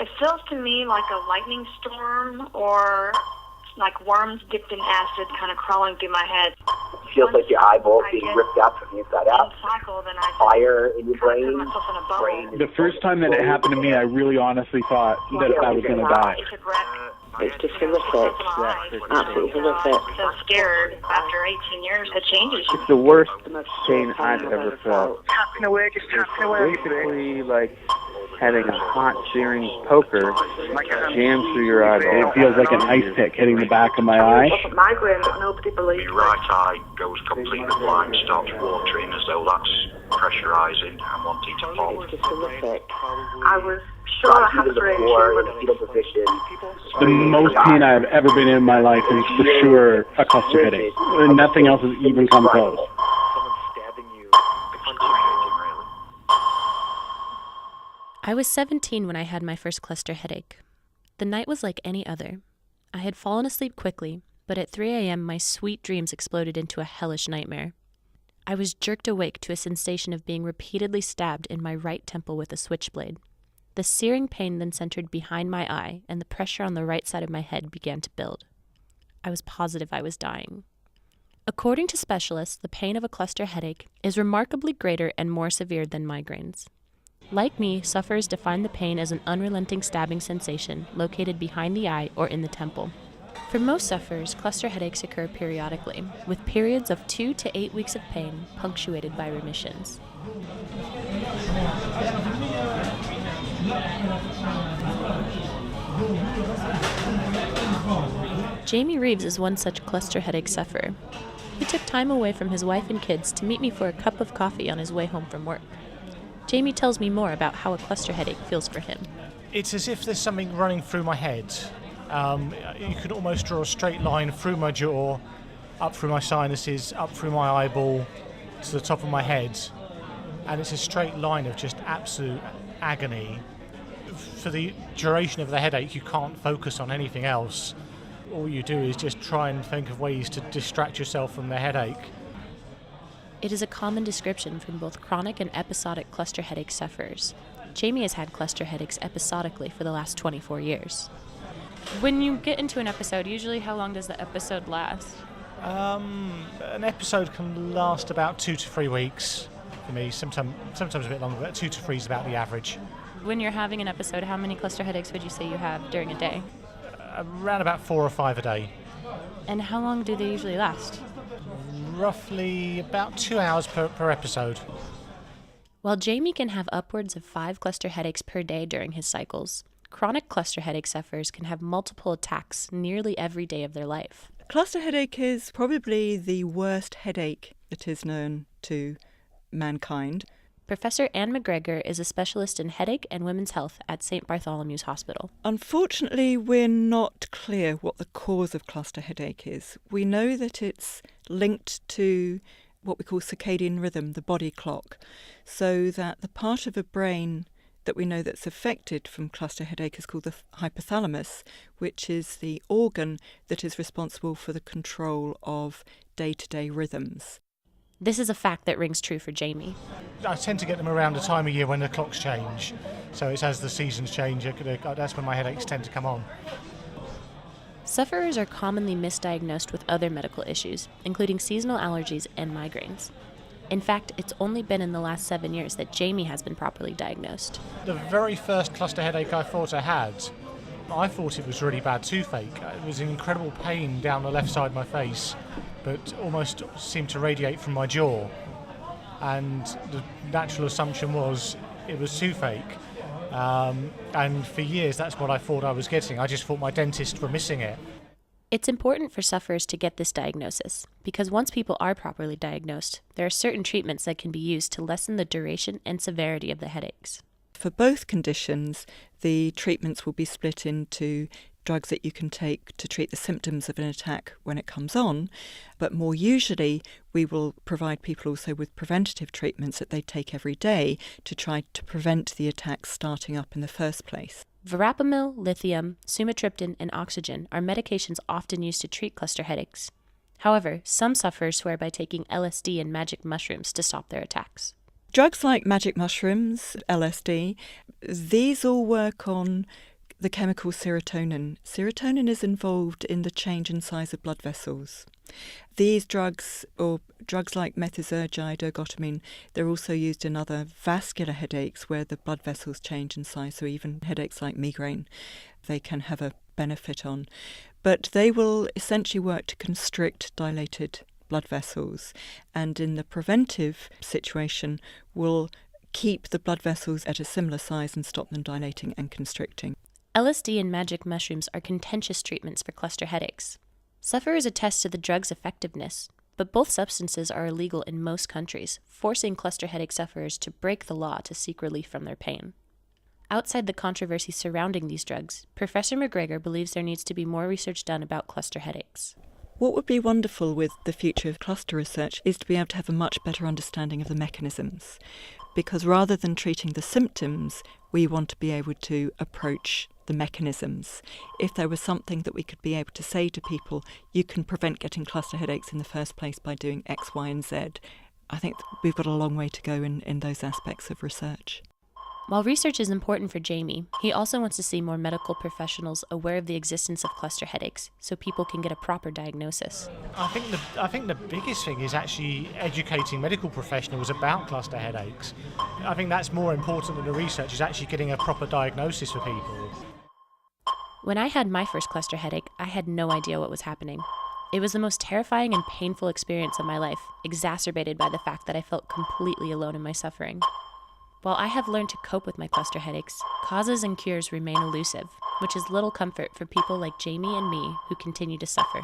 It feels to me like a lightning storm or like worms dipped in acid kind of crawling through my head. It feels like your eyeballs being ripped out from the inside out. Fire in your brain. The first time that it happened to me, I really honestly thought that I was going to die. It's just horrific. Absolutely horrific. So scared. After 18 years, it changes you. It's the worst pain I've ever felt. Tapping away, just tapping away. Basically, like having a hot, searing poker jam through your eyeball. It feels like an ice pick hitting the back of my eye. It wasn't migraine, but nobody believed Your right eye goes completely blind, starts watering as though that's pressurising and wanting to fall. It's just horrific. I was sure I had a brain The most pain I've ever been in my life is for sure a cluster headache. Nothing else has even come close. I was 17 when I had my first cluster headache. The night was like any other. I had fallen asleep quickly, but at 3 a.m. my sweet dreams exploded into a hellish nightmare. I was jerked awake to a sensation of being repeatedly stabbed in my right temple with a switchblade. The searing pain then centered behind my eye, and the pressure on the right side of my head began to build. I was positive I was dying. According to specialists, the pain of a cluster headache is remarkably greater and more severe than migraines. Like me, sufferers define the pain as an unrelenting stabbing sensation located behind the eye or in the temple. For most sufferers, cluster headaches occur periodically, with periods of 2 to 8 weeks of pain punctuated by remissions. Jamie Reeves is one such cluster headache sufferer. He took time away from his wife and kids to meet me for a cup of coffee on his way home from work. Jamie tells me more about how a cluster headache feels for him. It's as if there's something running through my head. You can almost draw a straight line through my jaw, up through my sinuses, up through my eyeball, to the top of my head. And it's a straight line of just absolute agony. For the duration of the headache, you can't focus on anything else. All you do is just try and think of ways to distract yourself from the headache. It is a common description from both chronic and episodic cluster headache sufferers. Jamie has had cluster headaches episodically for the last 24 years. When you get into an episode, usually how long does the episode last? An episode can last about 2 to 3 weeks for me, sometimes a bit longer, but 2 to 3 is about the average. When you're having an episode, how many cluster headaches would you say you have during a day? Around about 4 or 5 a day. And how long do they usually last? Roughly about 2 hours per episode. While Jamie can have upwards of 5 cluster headaches per day during his cycles, chronic cluster headache sufferers can have multiple attacks nearly every day of their life. Cluster headache is probably the worst headache that is known to mankind. Professor Anne McGregor is a specialist in headache and women's health at St. Bartholomew's Hospital. Unfortunately, we're not clear what the cause of cluster headache is. We know that it's linked to what we call circadian rhythm, the body clock, so that the part of the brain that we know that's affected from cluster headache is called the hypothalamus, which is the organ that is responsible for the control of day-to-day rhythms. This is a fact that rings true for Jamie. I tend to get them around a time of year when the clocks change. So it's as the seasons change, that's when my headaches tend to come on. Sufferers are commonly misdiagnosed with other medical issues, including seasonal allergies and migraines. In fact, it's only been in the last 7 years that Jamie has been properly diagnosed. The very first cluster headache I thought I had, I thought it was really bad toothache. It was an incredible pain down the left side of my face, but almost seemed to radiate from my jaw. And the natural assumption was it was toothache. And for years, that's what I thought I was getting. I just thought my dentists were missing it. It's important for sufferers to get this diagnosis, because once people are properly diagnosed, there are certain treatments that can be used to lessen the duration and severity of the headaches. For both conditions, the treatments will be split into drugs that you can take to treat the symptoms of an attack when it comes on, but more usually we will provide people also with preventative treatments that they take every day to try to prevent the attacks starting up in the first place. Verapamil, lithium, sumatriptan, and oxygen are medications often used to treat cluster headaches. However, some sufferers swear by taking LSD and magic mushrooms to stop their attacks. Drugs like magic mushrooms, LSD, these all work on the chemical serotonin. Serotonin is involved in the change in size of blood vessels. These drugs, or drugs like methazergide, ergotamine, they're also used in other vascular headaches where the blood vessels change in size, so even headaches like migraine, they can have a benefit on. But they will essentially work to constrict dilated blood vessels, and in the preventive situation will keep the blood vessels at a similar size and stop them dilating and constricting. LSD and magic mushrooms are contentious treatments for cluster headaches. Sufferers attest to the drug's effectiveness, but both substances are illegal in most countries, forcing cluster headache sufferers to break the law to seek relief from their pain. Outside the controversy surrounding these drugs, Professor McGregor believes there needs to be more research done about cluster headaches. What would be wonderful with the future of cluster research is to be able to have a much better understanding of the mechanisms, because rather than treating the symptoms, we want to be able to approach the mechanisms. If there was something that we could be able to say to people, you can prevent getting cluster headaches in the first place by doing X, Y, and Z, I think we've got a long way to go in those aspects of research. While research is important for Jamie, he also wants to see more medical professionals aware of the existence of cluster headaches so people can get a proper diagnosis. I think the biggest thing is actually educating medical professionals about cluster headaches. I think that's more important than the research, is actually getting a proper diagnosis for people. When I had my first cluster headache, I had no idea what was happening. It was the most terrifying and painful experience of my life, exacerbated by the fact that I felt completely alone in my suffering. While I have learned to cope with my cluster headaches, causes and cures remain elusive, which is little comfort for people like Jamie and me who continue to suffer.